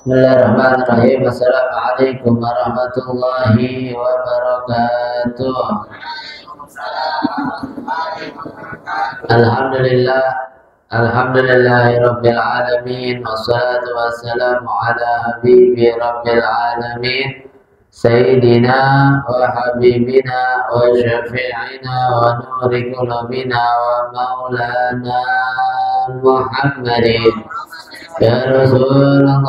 Bismillahirrahmanirrahim. Assalamualaikum warahmatullahi wabarakatuh. Alhamdulillah, alhamdulillahirabbil alamin, wassalatu wassalamu ala habibi rabbil alamin, sayyidina wa habibina wa syafi'ina wa nuri qulubina wa maulana Muhammadin. Ya Rasulullah,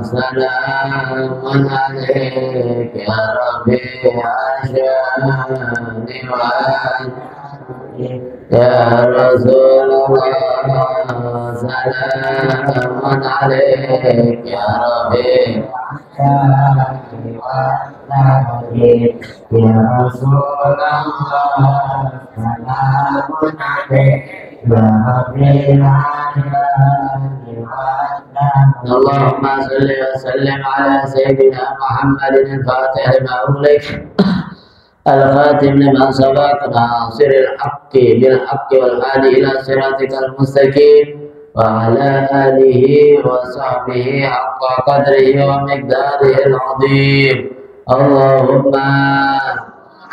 salamun alaik ya Rabbi asyani wa ya Rasulullah, salamun alaik ya Rabbi asyani wa ya Rasulullah, salamun alaik اللهم صل وسلم على سيدنا محمد الفاتح لما أغلق الخاتم لما سبق ناصر الحق بالحق والهادي إلى صراطك المستقيم وعلى آله وصحبه حق قدره ومقداره العظيم. اللهم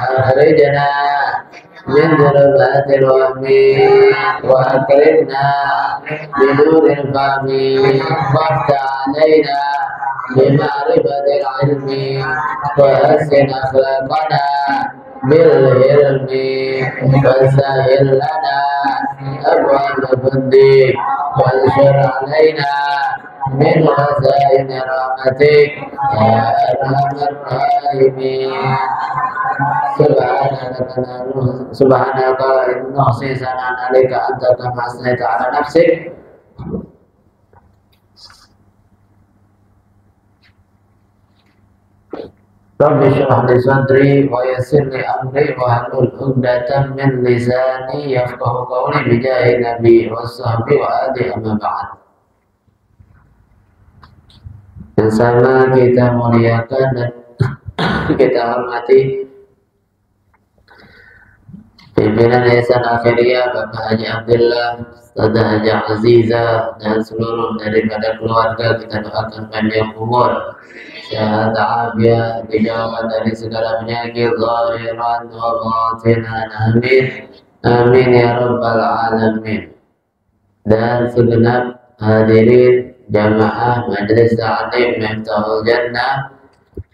أخرجنا من ظلمات الوهم وأكرمنا بنور الفهم وافتح علينا بمعرفة العلم وحسن أخلاقنا بالعلم وسهل لنا أبواب فضلك وانشر علينا من خزائن رحمتك يا أرحم الراحمين. سبحانك إن نحصي ثناء عليك أنت كما أثنيت على نفسك. Rabbi shrah li sadri wa yassir li amri wahlul 'uqdatam min lisani yafqahu qawli bi jahi nabi wa sahbi wa ali amma ba'd. Yang sama kita muliakan dan kita hormati pimpinan Yayasan Akhiriyah Bapak Haji Abdullah, Ustazah Haji Aziza, dan seluruh daripada keluarga. Kita doakan panjang umur, sehat afiat, dijauhkan dari segala penyakit zahiran wa batinan. Amin amin ya rabbal alamin. Dan segenap hadirin jamaah Majelis Ta'lim Miftahul Jannah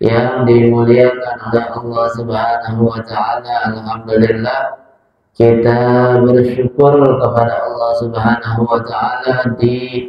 yang dimuliakan oleh Allah Subhanahu wa taala. Alhamdulillah, kita bersyukur kepada Allah Subhanahu wa taala di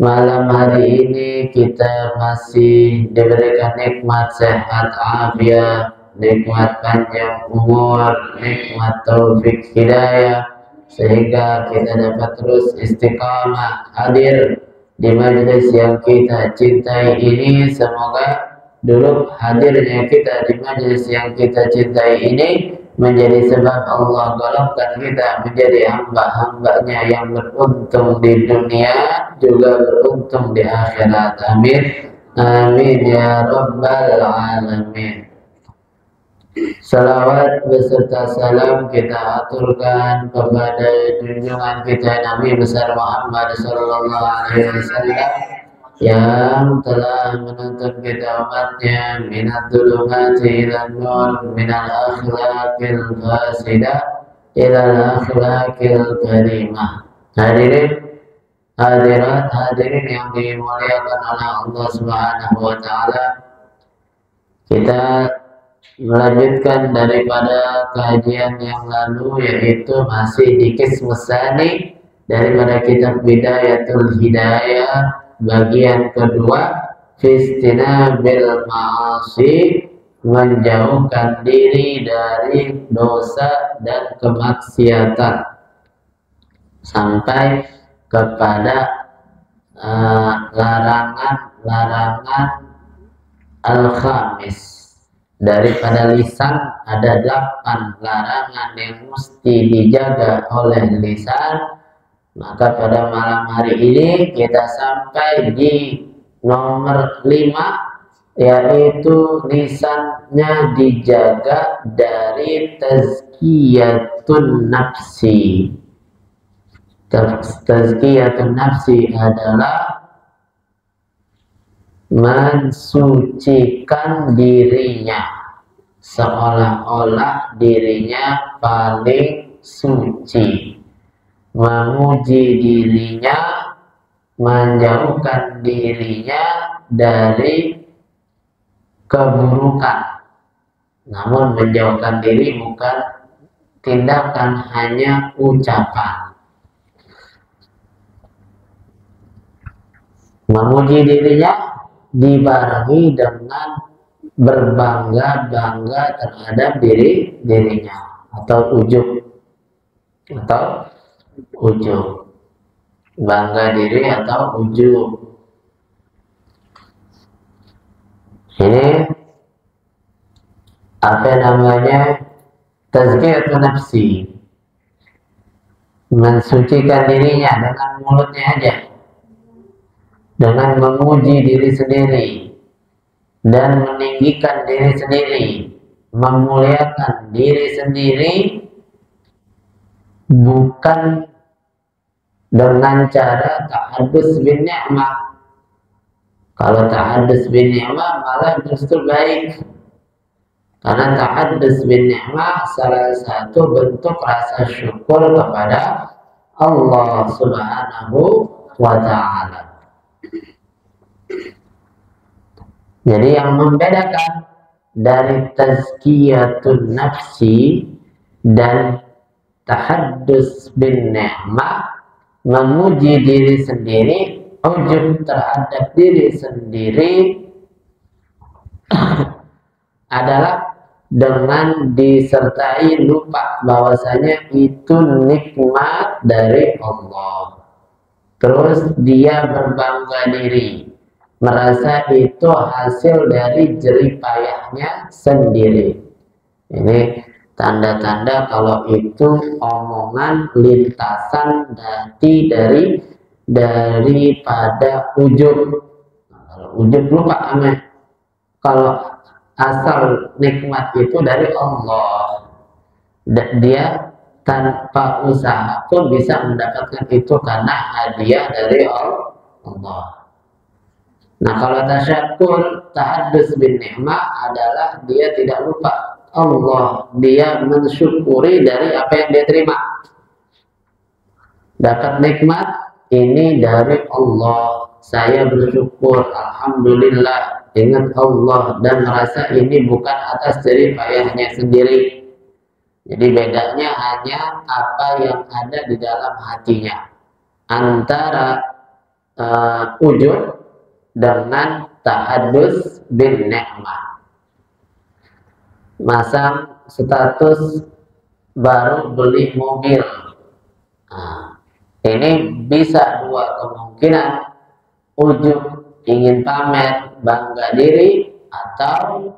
malam hari ini kita masih diberikan nikmat sehat afiat, nikmat panjang umur, nikmat taufik hidayah, sehingga kita dapat terus istiqamah hadir di majelis yang kita cintai ini. Semoga dulu hadirnya kita di majelis yang kita cintai ini menjadi sebab Allah golongkan kita menjadi hamba-hambanya yang beruntung di dunia, juga beruntung di akhirat. Amin amin ya rabbal alamin. Salawat beserta salam kita aturkan kepada junjungan kita Nabi besar Muhammad sallallahu alaihi wasallam yang telah menuntun kita umatnya minat dhulumati ilan nur, minal akhlaqil fasidah ilal akhlaqil karimah. Hadirin hadirat hadirin yang dimuliakan oleh Allah Subhanahu wa taala, kita melanjutkan daripada kajian yang lalu, yaitu masih di Qismus Tsani daripada kitab Bidayatul Hidayah bagian kedua, Fistinabil Ma'asi, menjauhkan diri dari dosa dan kemaksiatan, sampai kepada larangan-larangan al-khamis. Daripada lisan ada 8 larangan yang mesti dijaga oleh lisan. Maka pada malam hari ini kita sampai di nomor 5, yaitu lisannya dijaga dari tazkiyatun nafsi. Tazkiyatun nafsi adalah mensucikan dirinya seolah-olah dirinya paling suci, memuji dirinya, menjauhkan dirinya dari keburukan. Namun menjauhkan diri bukan tindakan, hanya ucapan. Memuji dirinya dibarengi dengan berbangga-bangga terhadap dirinya, atau ujub, bangga diri atau ujub. Ini apa namanya? Tazkiyatun nafsi, mensucikan dirinya dengan mulutnya aja, dengan memuji diri sendiri dan meninggikan diri sendiri, memuliakan diri sendiri, bukan dengan cara ta'addus bin ni'mah. Kalau ta'addus bin ni'mah malah justru baik, karena ta'addus bin ni'mah salah satu bentuk rasa syukur kepada Allah Subhanahu wa ta'ala. Jadi yang membedakan dari tazkiyatun nafsi dan tahaddus bin ni'mah, memuji diri sendiri, ujub terhadap diri sendiri, adalah dengan disertai lupa bahwasanya itu nikmat dari Allah. Terus dia berbangga diri, merasa itu hasil dari jerih payahnya sendiri. Ini tanda-tanda kalau itu omongan lintasan hati daripada ujub. Kalau ujub lupa aneh. Kalau asal nikmat itu dari Allah, dia tanpa usaha pun bisa mendapatkan itu karena hadiah dari Allah. Nah, kalau tasyakur, tahaddus bin ni'mah adalah dia tidak lupa Allah, dia mensyukuri dari apa yang dia terima. Dapat nikmat ini dari Allah, saya bersyukur, alhamdulillah, ingat Allah, dan merasa ini bukan atas jerih payahnya sendiri. Jadi bedanya hanya apa yang ada di dalam hatinya antara ujub dengan tahaddus bin ni'mah. Masang status baru beli mobil. Nah, ini bisa dua kemungkinan, ujub ingin pamer bangga diri, atau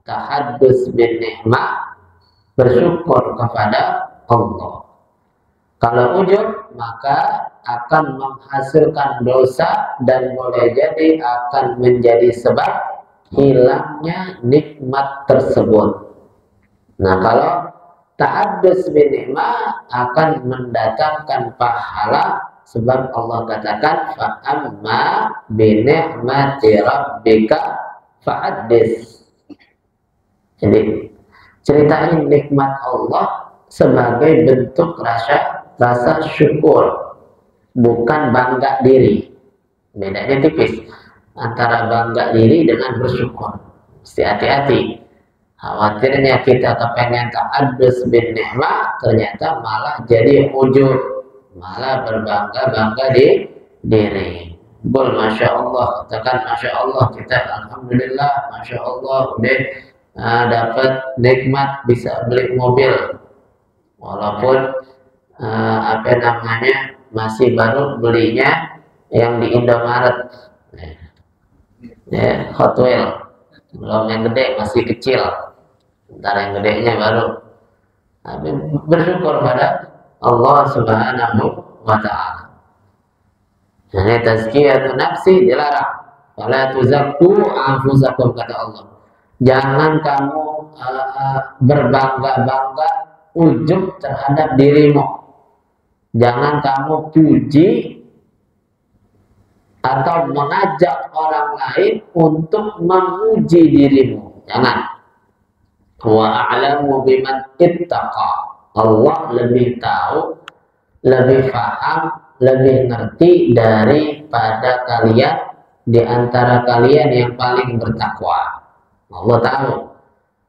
tahaddus bin ni'mah, bersyukur kepada Allah. Kalau ujub maka akan menghasilkan dosa dan boleh jadi akan menjadi sebab hilangnya nikmat tersebut. Nah, kalau ta'addus bin ni'mah akan mendatangkan pahala, sebab Allah katakan fa'amma bi ni'mati rabbika fa'addis. Jadi ceritain nikmat Allah sebagai bentuk rasa syukur, bukan bangga diri. Bedanya tipis antara bangga diri dengan bersyukur. Mesti hati-hati. Khawatirnya kita kepengen ta'addus bin ni'mah, ternyata malah jadi ujub, malah berbangga-bangga di diri. Bol, Masya Allah, katakan Masya Allah, kita alhamdulillah, Masya Allah, udah dapat nikmat bisa beli mobil, walaupun apa namanya masih baru belinya yang di Indomaret, ya, Hot Wheels, belum yang gede, masih kecil, ntar yang gedenya baru. Tapi bersyukur pada Allah Subhanahu wa ta'ala. Ini tazkiyatun nafsi dilarang. Wala tuzakku anfusakum, kata Allah. Jangan kamu berbangga-bangga, ujub terhadap dirimu. Jangan kamu puji atau mengajak orang lain untuk memuji dirimu. Jangan. Wa a'lamu biman ittaqa. Allah lebih tahu, lebih paham, lebih ngerti daripada kalian di antara kalian yang paling bertakwa. Allah tahu.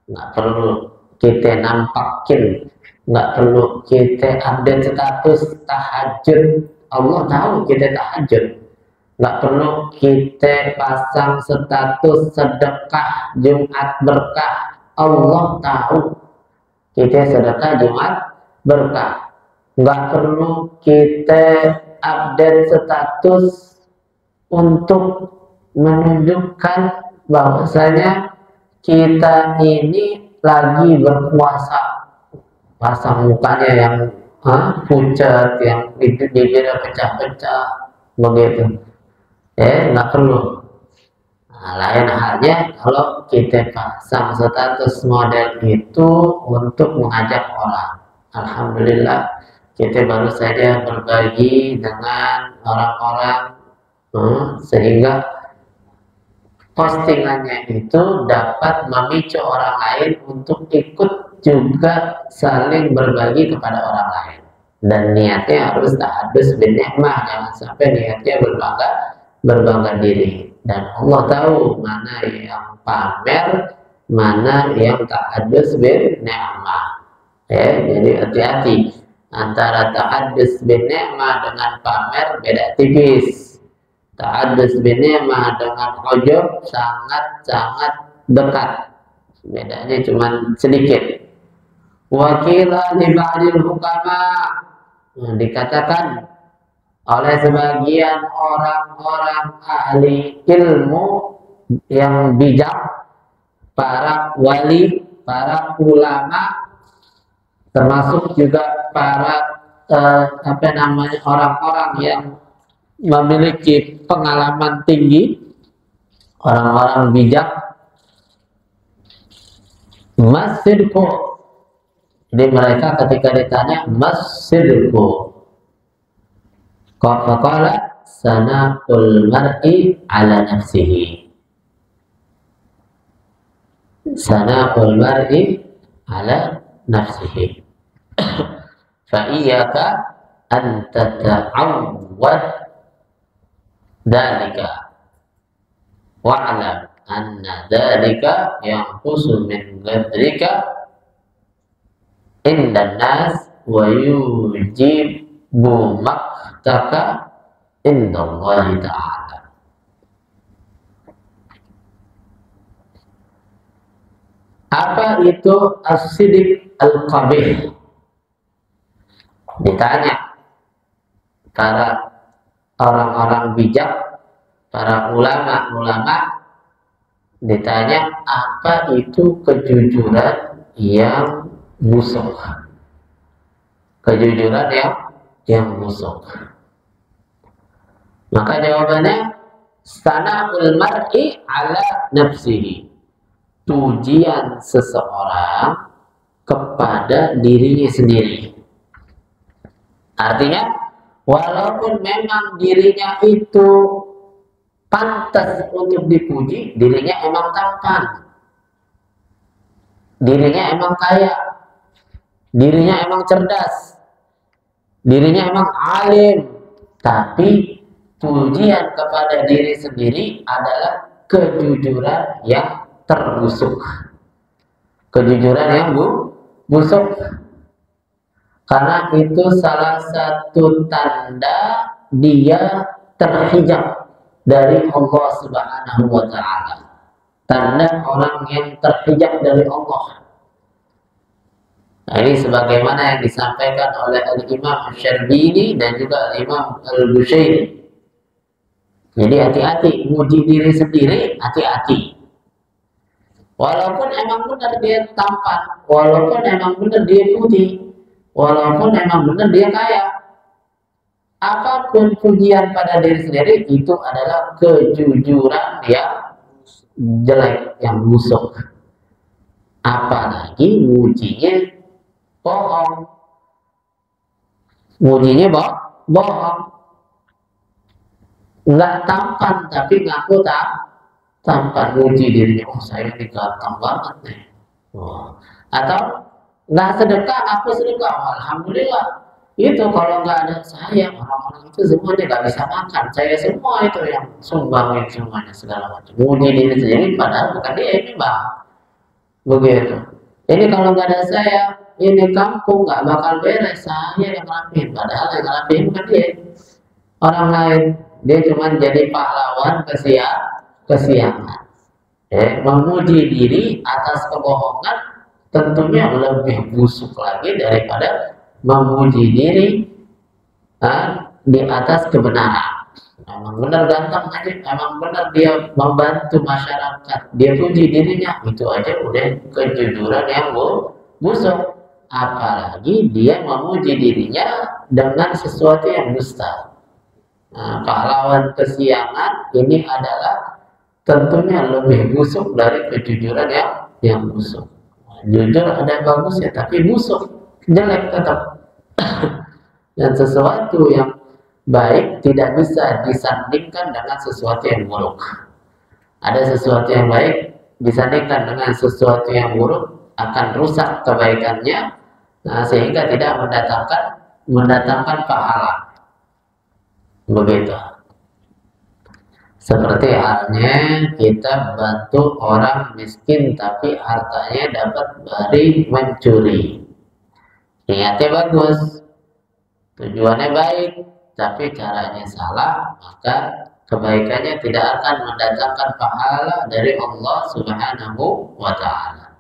Nggak perlu kita nampakin, nggak perlu kita update status tahajud. Allah tahu kita tahajud. Nggak perlu kita pasang status sedekah Jumat berkah. Allah tahu kita sedekah Jumat berkah. Nggak perlu kita update status untuk menunjukkan bahwasanya kita ini lagi berpuasa. Pasang mukanya yang pucat, yang bibirnya pecah-pecah, begitu. Nggak perlu. Nah, lain halnya kalau kita pasang status model itu untuk mengajak orang. Alhamdulillah kita baru saja berbagi dengan orang-orang sehingga postingannya itu dapat memicu orang lain untuk ikut juga saling berbagi kepada orang lain. Dan niatnya harus ta'addus bin ni'mah, jangan sampai niatnya berbangga diri. Dan Allah tahu mana yang pamer, mana yang ta'addus bin ni'mah. Jadi hati-hati antara ta'addus bin ni'mah dengan pamer, beda tipis. Ta'addus bin ni'mah dengan ujub sangat-sangat dekat. Bedanya cuma sedikit. Wakilah di ba'dil hukama, dikatakan oleh sebagian orang-orang ahli ilmu yang bijak, para wali, para ulama, termasuk juga para orang-orang yang memiliki pengalaman tinggi, orang-orang bijak, masirku. Jadi mereka ketika ditanya masirku, faqala sanaqul mar'i ala nafsihi. Sanaqul mar'i ala nafsihi. Fa iyyaka an tata'awwad dzalika wa'lam anna dzalika yanqusu min qadrika indan nas wa yujibu maktaka indallahi ta'ala. Apa itu as-sidiq al-qabih? Ditanya para orang-orang bijak, para ulama-ulama, ditanya apa itu kejujuran yang busuk, kejujuran yang busuk. Maka jawabannya sana'ul mar'i ala nafsihi, pujian seseorang kepada dirinya sendiri. Artinya walaupun memang dirinya itu pantas untuk dipuji, dirinya emang tampan, dirinya emang kaya, dirinya emang cerdas, dirinya emang alim, tapi pujian kepada diri sendiri adalah kejujuran yang terbusuk, kejujuran yang busuk. Karena itu salah satu tanda dia terhijab dari Allah Subhanahu wa ta'ala. Tanda orang yang terhijab dari Allah. Nah, ini sebagaimana yang disampaikan oleh Al-Imam Asy-Syarbini dan juga Al-Imam Al-Bushairi. Jadi hati-hati, muji diri sendiri, hati-hati. Walaupun emang benar dia tampan, walaupun emang benar dia putih, walaupun emang benar dia kaya, apapun pujian pada diri sendiri itu adalah kejujuran yang jelek, yang busuk. Apalagi mujinya bohong, mujinya bohong. nggak tampan tapi ngaku tak tampan, muji dirinya, oh saya ini ganteng banget nih. Oh. Atau nggak sedekah, aku sedekah, oh, alhamdulillah. Itu kalau nggak ada saya, orang-orang itu semuanya nggak bisa makan. Saya semua itu yang sumbangin semuanya segala macam. Muji diri sendiri padahal bukan dia ini bang. Begitu. Ini kalau nggak ada saya, ini kampung nggak bakal beres. Saya yang rapiin, padahal yang rapiin bukan dia. Orang lain, dia cuma jadi pahlawan kesiangan. Memuji diri atas kebohongan tentunya lebih busuk lagi daripada memuji diri di atas kebenaran. Emang benar ganteng aja, emang benar dia membantu masyarakat, dia puji dirinya, itu aja udah kejujuran yang busuk. Apalagi dia memuji dirinya dengan sesuatu yang dusta. Pahlawan kesiangan ini adalah tentunya lebih busuk dari kejujuran yang busuk. Jujur ada bagusnya, tapi busuk, jelek tetap. Dan sesuatu yang baik tidak bisa disandingkan dengan sesuatu yang buruk. Ada sesuatu yang baik disandingkan dengan sesuatu yang buruk akan rusak kebaikannya, sehingga tidak mendatangkan pahala. Begitu. Seperti halnya kita bantu orang miskin tapi hartanya dapat dari mencuri. Niatnya bagus, tujuannya baik, tapi caranya salah, maka kebaikannya tidak akan mendatangkan pahala dari Allah Subhanahu wa ta'ala.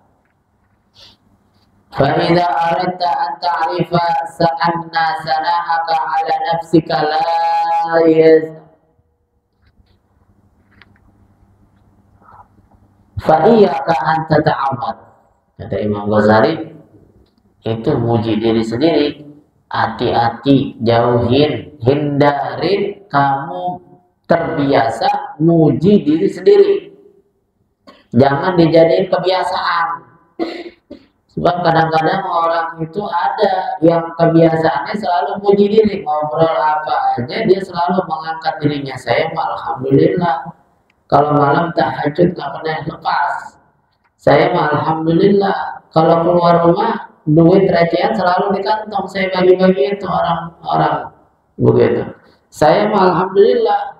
فَإِذَا أَرَدْتَ أَنْ تَعْرِفَ أَنَّ سَنَاءَكَ عَلَى نَفْسِكَ لَا فَإِيَّاكَ أَنْ تَتَعَمَّدْ. Kata Imam Ghazali, itu muji diri sendiri. Hati-hati, jauhin, hindarin kamu terbiasa muji diri sendiri. Jangan dijadiin kebiasaan. Sebab kadang-kadang orang itu ada yang kebiasaannya selalu muji diri. Ngobrol apa aja dia selalu mengangkat dirinya. Saya alhamdulillah, kalau malam tahajud gak pernah lepas. Saya alhamdulillah, kalau keluar rumah duit recehan selalu di kantong, saya bagi-bagi itu orang-orang begitu. Saya alhamdulillah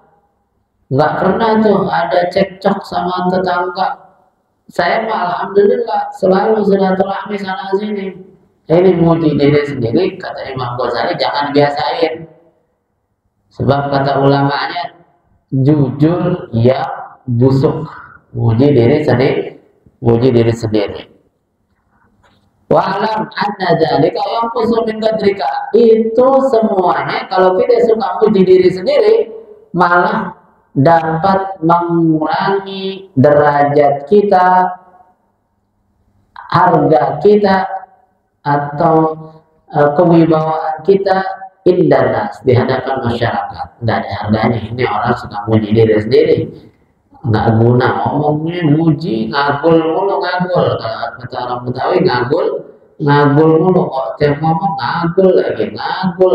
nggak pernah tuh ada cekcok sama tetangga. Saya alhamdulillah selalu silaturahmi sana sini. Ini muji diri sendiri, kata Imam Ghazali, jangan biasain. Sebab kata ulamanya, jujur ya busuk. Muji diri sendiri. Wa'lam anna dzalika yanqusu min qadrika. Itu semuanya kalau kita suka puji diri sendiri malah dapat mengurangi derajat kita, harga kita, atau kewibawaan kita indanas di hadapan masyarakat. Nggak ada harganya. Ini orang suka puji diri sendiri, nggak guna ngomongnya, muji, ngagul mulu, ngagul. Kata orang Betawi, ngagul mulu. Kok tiap ngomong ngagul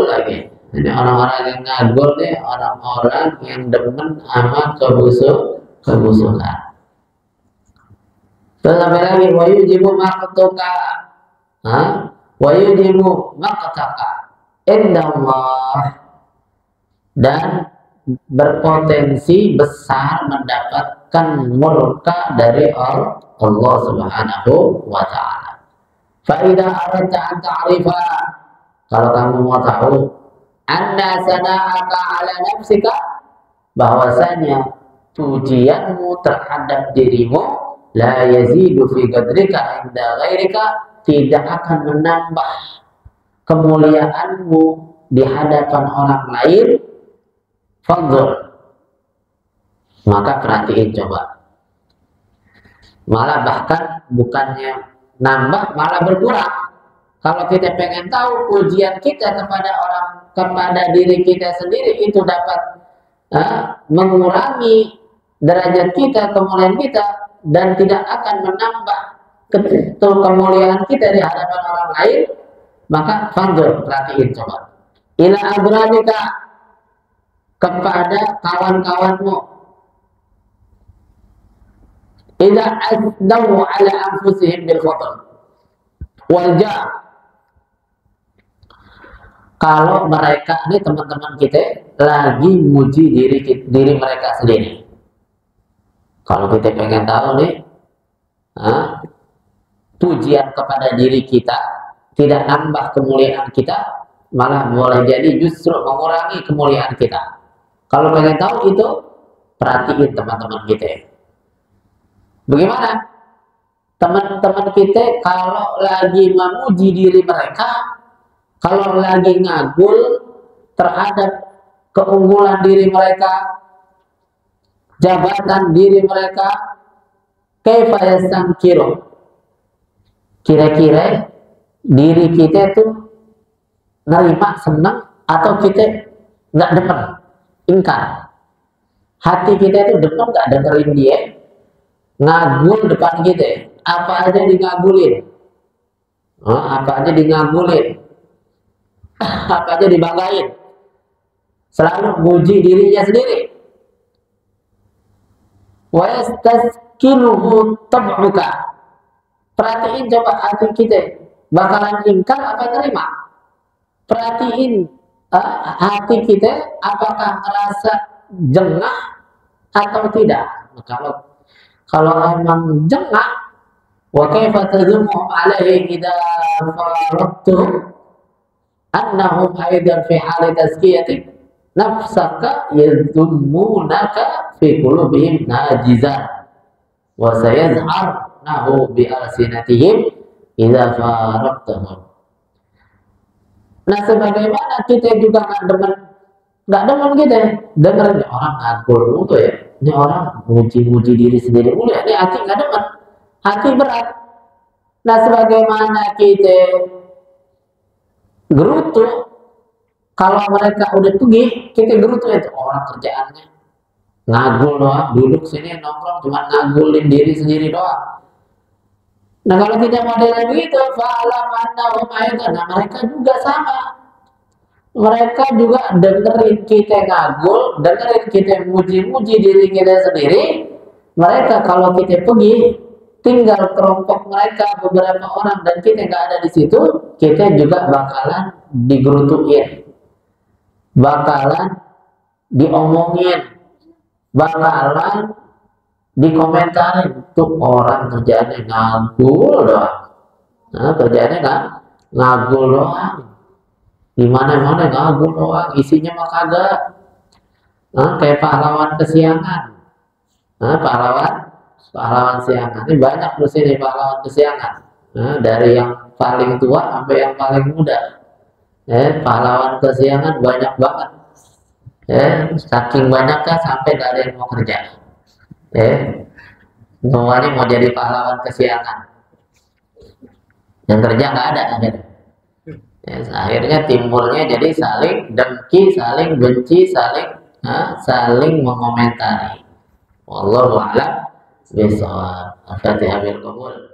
lagi. Jadi orang-orang yang ngagul nih orang-orang yang demen sama kebusukan. Terus sampai lagi, wayujibu maqtuka, wayujibu maqtaka indallah, dan berpotensi besar mendapatkan murka dari Allah Subhanahu wa ta'ala. Fa'idha aradta an ta'rifa, kalau kamu mau tahu, anna sana'aka ala nafsika, bahwasanya pujianmu terhadap dirimu la yazidu fi qadrika inda ghairika, tidak akan menambah kemuliaanmu di hadapan orang lain. Fadhur, maka perhatiin coba, malah bahkan bukannya nambah malah berkurang. Kalau kita pengen tahu pujian kita kepada diri kita sendiri itu dapat mengurangi derajat kita, kemuliaan kita, dan tidak akan menambah kemuliaan kita di hadapan orang lain, maka fadhur, perhatiin coba, ila adranika, kepada kawan-kawanmu. Idza asdaw ala anfusihim bil fadl wal jah. Kalau mereka ini teman-teman kita lagi muji diri mereka sendiri. Kalau kita pengen tahu nih, pujian kepada diri kita tidak nambah kemuliaan kita, malah boleh jadi justru mengurangi kemuliaan kita. Kalau pengen tahu itu, perhatiin teman-teman kita. Bagaimana? Teman-teman kita kalau lagi memuji diri mereka, kalau lagi ngagul terhadap keunggulan diri mereka, jabatan diri mereka, kaifa yastankiru, kira-kira diri kita itu nerima, senang, atau kita nggak demen, ingkar. Hati kita itu demen nggak dengerin dia ngagul depan kita, apa aja digagulin, apa aja digagulin, apa aja dibanggain, selalu muji dirinya sendiri. Wa yastaskiluhu tab'uka, perhatiin coba hati kita bakalan ingkar apa nerima. Perhatiin hati kita apakah merasa jengah atau tidak. Kalau emang jengah, wa kaifa tazumu alaihi idza faradtu annahum aidan fi hali tazkiyati nafsaka yadhummunaka fi qulubihim najizan wa sayazharnahu bi alsinatihim idza faradtahum. Nah, sebagaimana kita juga nggak demen kita dengerin orang ngagul itu ya, ini orang muji-muji diri sendiri mulu ya, ini hati nggak demen, hati berat. Nah, sebagaimana kita gerutu kalau mereka udah pergi, kita gerutu itu orang kerjaannya ngagul doang, duduk sini nongkrong cuma ngagulin diri sendiri doang. Nah, kalau kita modelnya begitu, nah mereka juga sama. Mereka juga dengerin kita ngagul, dengerin kita muji-muji diri kita sendiri. Mereka kalau kita pergi, tinggal kelompok mereka beberapa orang dan kita nggak ada di situ, kita juga bakalan digerutuin, bakalan diomongin, bakalan dikomentarin. Tuh orang kerjaannya ngagul doang. Nah, kerjaannya ngagul doang. Di mana-mana ngagul doang, isinya mah kagak. Nah, kayak pahlawan kesiangan. Nah, pahlawan siangan. Ini banyak di sini pahlawan kesiangan. Nah, dari yang paling tua sampai yang paling muda. Pahlawan kesiangan banyak banget. Saking banyaknya sampai gak ada yang mau kerja. Semuanya mau jadi pahlawan kesiangan. Yang kerja nggak ada akhirnya. Akhirnya timbulnya jadi saling dengki, saling benci, saling mengomentari. Wallahu a'lam bishawab. Al-Fatihah bil qabul.